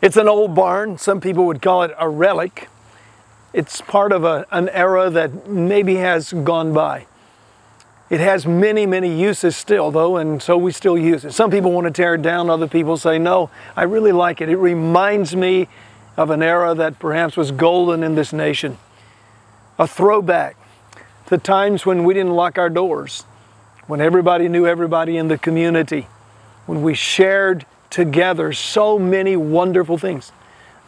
It's an old barn. Some people would call it a relic. It's part of an era that maybe has gone by. It has many, many uses still, though, and so we still use it. Some people want to tear it down. Other people say, no, I really like it. It reminds me of an era that perhaps was golden in this nation. A throwback to times when we didn't lock our doors, when everybody knew everybody in the community, when we shared together so many wonderful things.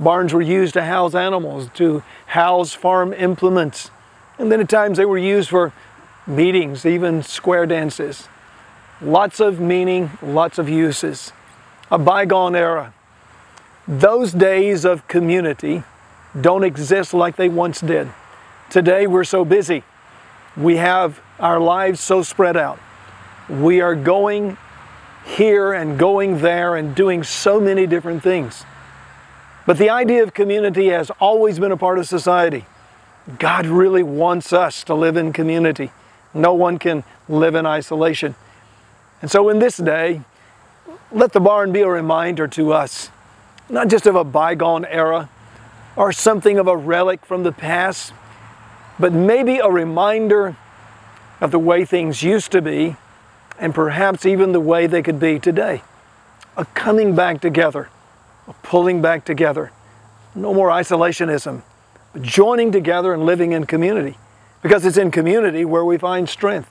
Barns were used to house animals, to house farm implements, and then at times they were used for meetings, even square dances. Lots of meaning, lots of uses. A bygone era. Those days of community don't exist like they once did. Today we're so busy. We have our lives so spread out. We are going here and going there and doing so many different things. But the idea of community has always been a part of society. God really wants us to live in community. No one can live in isolation. And so in this day, let the barn be a reminder to us, not just of a bygone era or something of a relic from the past, but maybe a reminder of the way things used to be, and perhaps even the way they could be today. A coming back together, a pulling back together. No more isolationism, but joining together and living in community. Because it's in community where we find strength,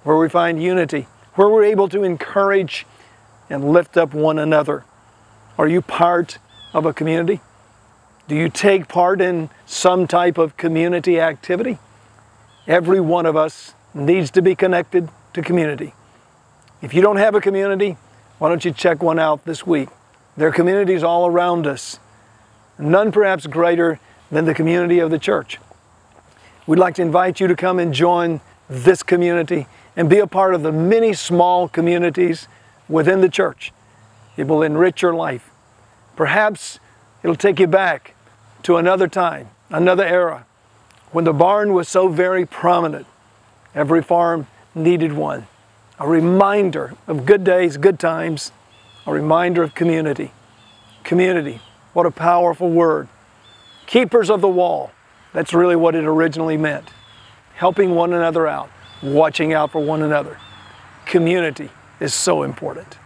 where we find unity, where we're able to encourage and lift up one another. Are you part of a community? Do you take part in some type of community activity? Every one of us needs to be connected to community. If you don't have a community, why don't you check one out this week? There are communities all around us, none perhaps greater than the community of the church. We'd like to invite you to come and join this community and be a part of the many small communities within the church. It will enrich your life. Perhaps it'll take you back to another time, another era, when the barn was so very prominent. Every farm needed one. A reminder of good days, good times, a reminder of community. Community, what a powerful word. Keepers of the wall, that's really what it originally meant. Helping one another out, watching out for one another. Community is so important.